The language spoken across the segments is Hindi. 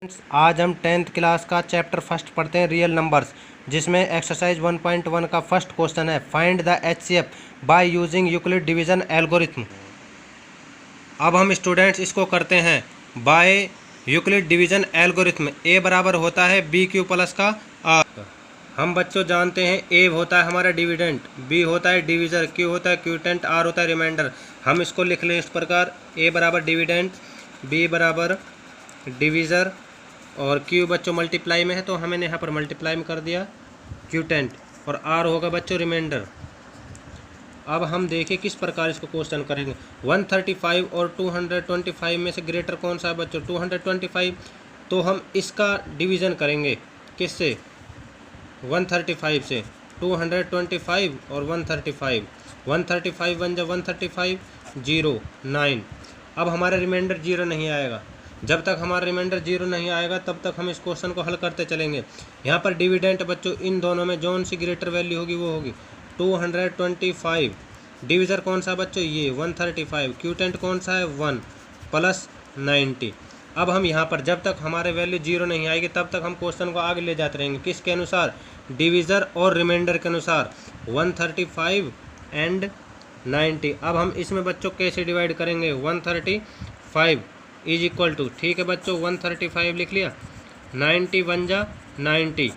आज हम 10th क्लास का चैप्टर फर्स्ट पढ़ते हैं रियल नंबर्स, जिसमें एक्सरसाइज 1.1 का फर्स्ट क्वेश्चन है find the HCF by using Euclid division algorithm. अब हम स्टूडेंट्स इसको करते हैं बाय यूक्लिड डिवीजन एल्गोरिथम। ए बराबर होता है बी क्यू प्लस का आर। हम बच्चों जानते हैं ए होता है हमारा डिविडेंट, बी होता है डिविजर, क्यू होता है क्यूटेंट, आर होता है रिमाइंडर। हम इसको लिख लें इस प्रकार, ए बराबर डिविडेंट, बी बराबर डिविज़र और क्यू बच्चों मल्टीप्लाई में है तो हमने यहाँ पर मल्टीप्लाई में कर दिया क्यूटेंट, और आर होगा बच्चों रिमाइंडर। अब हम देखिए किस प्रकार इसको क्वेश्चन करेंगे। 135 और 225 में से ग्रेटर कौन सा है बच्चों? 225। तो हम इसका डिवीज़न करेंगे किससे? 135 से। 225 और 135, 135 वन जा 135, 0 9। अब हमारा रिमाइंडर 0 नहीं आएगा। जब तक हमारा रिमाइंडर 0 नहीं आएगा तब तक हम इस क्वेश्चन को हल करते चलेंगे। यहाँ पर डिविडेंट बच्चों इन दोनों में जौन सी ग्रेटर वैल्यू होगी वो होगी 225। डिविज़र कौन सा बच्चों? ये 135। क्यूटेंट कौन सा है? 1 प्लस 90। अब हम यहाँ पर जब तक हमारे वैल्यू 0 नहीं आएगी तब तक हम क्वेश्चन को आगे ले जाते रहेंगे। किसके अनुसार? डिविज़र और रिमाइंडर के अनुसार, 135 एंड 90। अब हम इसमें बच्चों कैसे डिवाइड करेंगे? 135 इज इक्वल टू, ठीक है बच्चों 135 लिख लिया, 90 वन जा 90,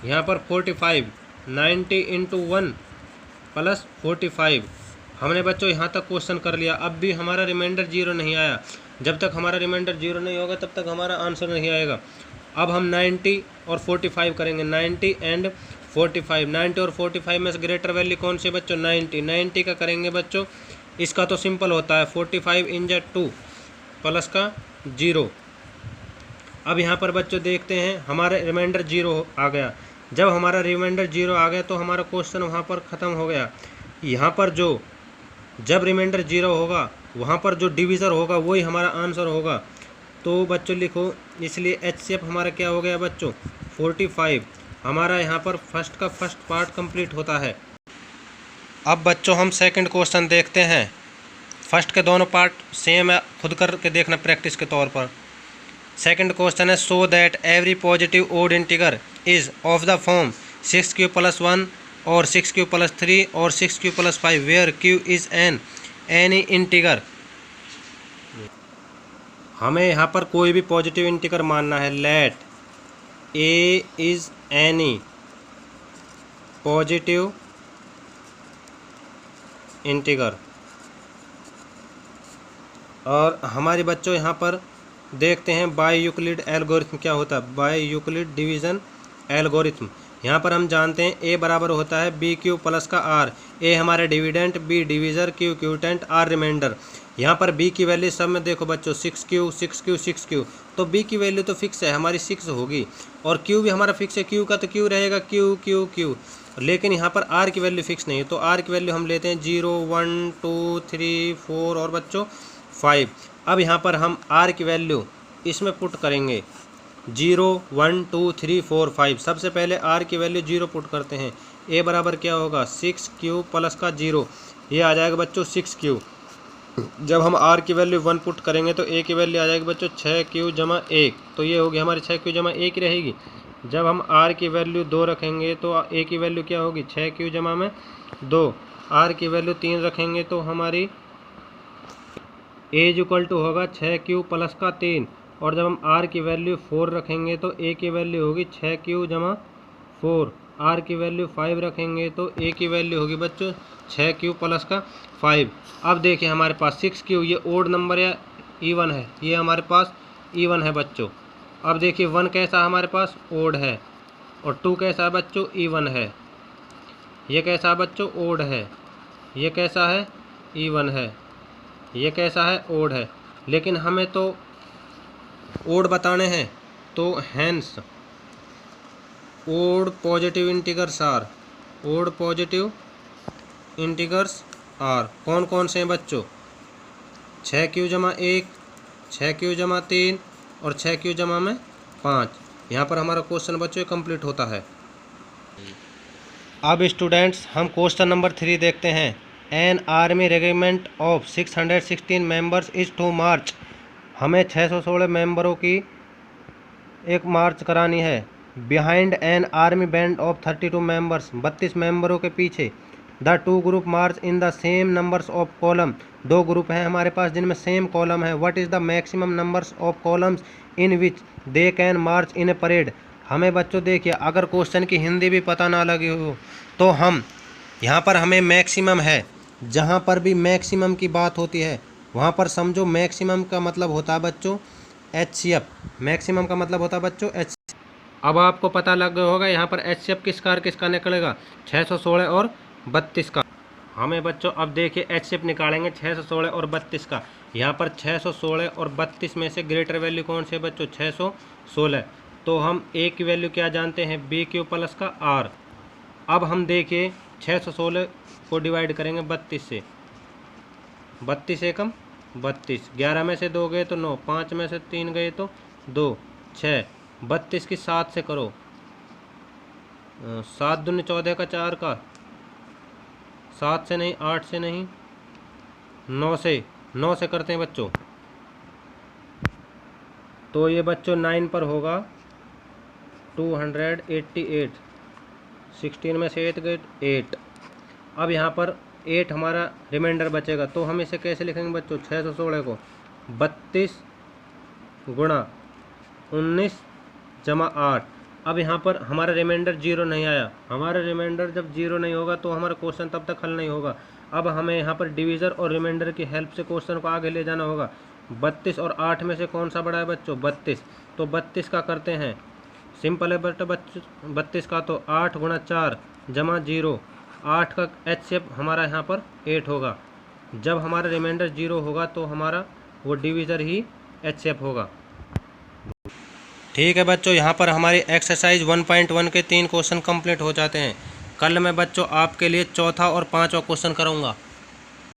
यहाँ पर 45, 90 इंटू 1 प्लस 45। हमने बच्चों यहाँ तक क्वेश्चन कर लिया। अब भी हमारा रिमाइंडर 0 नहीं आया। जब तक हमारा रिमाइंडर 0 नहीं होगा तब तक हमारा आंसर नहीं आएगा। अब हम 90 और 45 करेंगे, 90 एंड 45। 90 और 45 में से ग्रेटर वैल्यू कौन सी बच्चों? 90। 90 का करेंगे बच्चों, इसका तो सिंपल होता है 45 इन जा 2 प्लस का 0। अब यहाँ पर बच्चों देखते हैं हमारा रिमाइंडर 0 आ गया। जब हमारा रिमाइंडर 0 आ गया तो हमारा क्वेश्चन वहाँ पर ख़त्म हो गया। यहाँ पर जो जब रिमाइंडर 0 होगा वहाँ पर जो डिविज़र होगा वही हमारा आंसर होगा। तो बच्चों लिखो, इसलिए एचसीएफ हमारा क्या हो गया बच्चों? 45। हमारा यहाँ पर फर्स्ट का फर्स्ट पार्ट कंप्लीट होता है। अब बच्चों हम सेकंड क्वेश्चन देखते हैं। फर्स्ट के दोनों पार्ट सेम है, खुद करके देखना प्रैक्टिस के तौर पर। सेकंड क्वेश्चन है so that every positive odd integer is of the form 6q + 1 और 6q + 3 और 6q + 5 where q is any integer. हमें यहाँ पर कोई भी पॉजिटिव इंटीगर मानना है। Let a is any positive integer. और हमारे बच्चों यहाँ पर देखते हैं बाय यूक्लिड एल्गोरिथम क्या होता है। बाय यूक्लिड डिवीज़न एल्गोरिथम, यहाँ पर हम जानते हैं ए बराबर होता है बी क्यू प्लस का आर। ए हमारा dividend, B divisor, Q quotient, R remainder. यहाँ पर बी की वैल्यू सब में देखो बच्चों 6q 6q 6q, तो बी की वैल्यू तो फिक्स है हमारी 6 होगी, और क्यू भी हमारा फिक्स है। क्यू का तो क्यू रहेगा क्यू क्यू क्यू, लेकिन यहाँ पर आर की वैल्यू फिक्स नहीं है। तो आर की वैल्यू हम लेते हैं 0 1 2 3 4 और बच्चों 5। अब यहाँ पर हम r की वैल्यू इसमें पुट करेंगे 0 1 2 3 4 5। सबसे पहले r की वैल्यू 0 पुट करते हैं। a बराबर क्या होगा? 6q प्लस का 0, ये आ जाएगा बच्चों 6q। जब हम r की वैल्यू 1 पुट करेंगे तो a की वैल्यू आ जाएगी बच्चों 6q जमा 1, तो ये होगी हमारी 6q जमा 1 ही रहेगी। जब हम r की वैल्यू 2 रखेंगे तो a की वैल्यू क्या होगी? 6q जमा में 2। r की वैल्यू 3 रखेंगे तो हमारी एज इक्वल टू होगा 6q प्लस का 3, और जब हम r की वैल्यू 4 रखेंगे तो a की वैल्यू होगी 6q जमा 4। r की वैल्यू 5 रखेंगे तो a की वैल्यू होगी बच्चों 6q प्लस का 5। अब देखिए हमारे पास 6q ये ओड नंबर या इवन है, ये हमारे पास इवन है बच्चों। अब देखिए 1 कैसा हमारे पास? ओड है, और 2 कैसा है बच्चों? इवन है। ये कैसा है बच्चों? ओड है। ये कैसा है? इवन है। ये कैसा है? ओड है। लेकिन हमें तो ओड बताने हैं, तो hence odd positive integers are, odd positive integers are कौन कौन से हैं बच्चों? 6q जमा 1, 6q जमा 3 और 6q जमा में 5। यहाँ पर हमारा क्वेश्चन बच्चों कंप्लीट होता है। अब स्टूडेंट्स हम क्वेश्चन नंबर 3 देखते हैं। An army regiment of 616 members is to march. हमें 616 मेंबरों की एक मार्च करानी है। Behind an army band of 32 members, 32 मेंबरों के पीछे। The two group march in the same numbers of column, दो ग्रुप हैं हमारे पास जिनमें सेम कॉलम है। What is the maximum numbers of columns in which they can march in a parade. हमें बच्चों देखिए, अगर क्वेश्चन की हिंदी भी पता ना लगी हो तो हम यहाँ पर हमें मैक्सिमम है, जहाँ पर भी मैक्सिमम की बात होती है वहाँ पर समझो मैक्सिमम का मतलब होता है बच्चों HCF। मैक्सिमम का मतलब होता है बच्चों HCF। अब आपको पता लग गया होगा यहाँ पर HCF किसका निकलेगा, 616 और 32 का। हमें बच्चों अब देखिए HCF निकालेंगे 616 और 32 का। यहाँ पर 616 और 32 में से ग्रेटर वैल्यू कौन से बच्चों, 616। तो हम A की वैल्यू क्या जानते हैं, BQ प्लस का R। अब हम देखिए 616 को डिवाइड करेंगे 32 से, 32 एकम 32, 11 में से 2 गए तो 9, 5 में से 3 गए तो 2, 6, 32 की 7 से करो, 7 दूनी 14 का 4 का, 7 से नहीं, 8 से नहीं, 9 से करते हैं बच्चों। तो ये बच्चों 9 पर होगा 288, 16 में से 8 गए 8। अब यहाँ पर 8 हमारा रिमाइंडर बचेगा, तो हम इसे कैसे लिखेंगे बच्चों, 616 को 32 गुणा 19 जमा 8। अब यहाँ पर हमारा रिमाइंडर 0 नहीं आया। हमारा रिमाइंडर जब 0 नहीं होगा तो हमारा क्वेश्चन तब तक हल नहीं होगा। अब हमें यहाँ पर डिवीज़र और रिमाइंडर की हेल्प से क्वेश्चन को आगे ले जाना होगा। 32 और 8 में से कौन सा बड़ा है बच्चों, 32। तो 32 का करते हैं, सिंपल है बेटा बच्चों 32 का, तो 8 गुणा 4 जमा 0। 8 का HCF हमारा यहाँ पर 8 होगा। जब हमारा रिमाइंडर 0 होगा तो हमारा वो डिवीज़र ही HCF होगा। ठीक है बच्चों, यहाँ पर हमारी एक्सरसाइज 1.1 के 3 क्वेश्चन कंप्लीट हो जाते हैं। कल मैं बच्चों आपके लिए चौथा और 5वां क्वेश्चन करूँगा।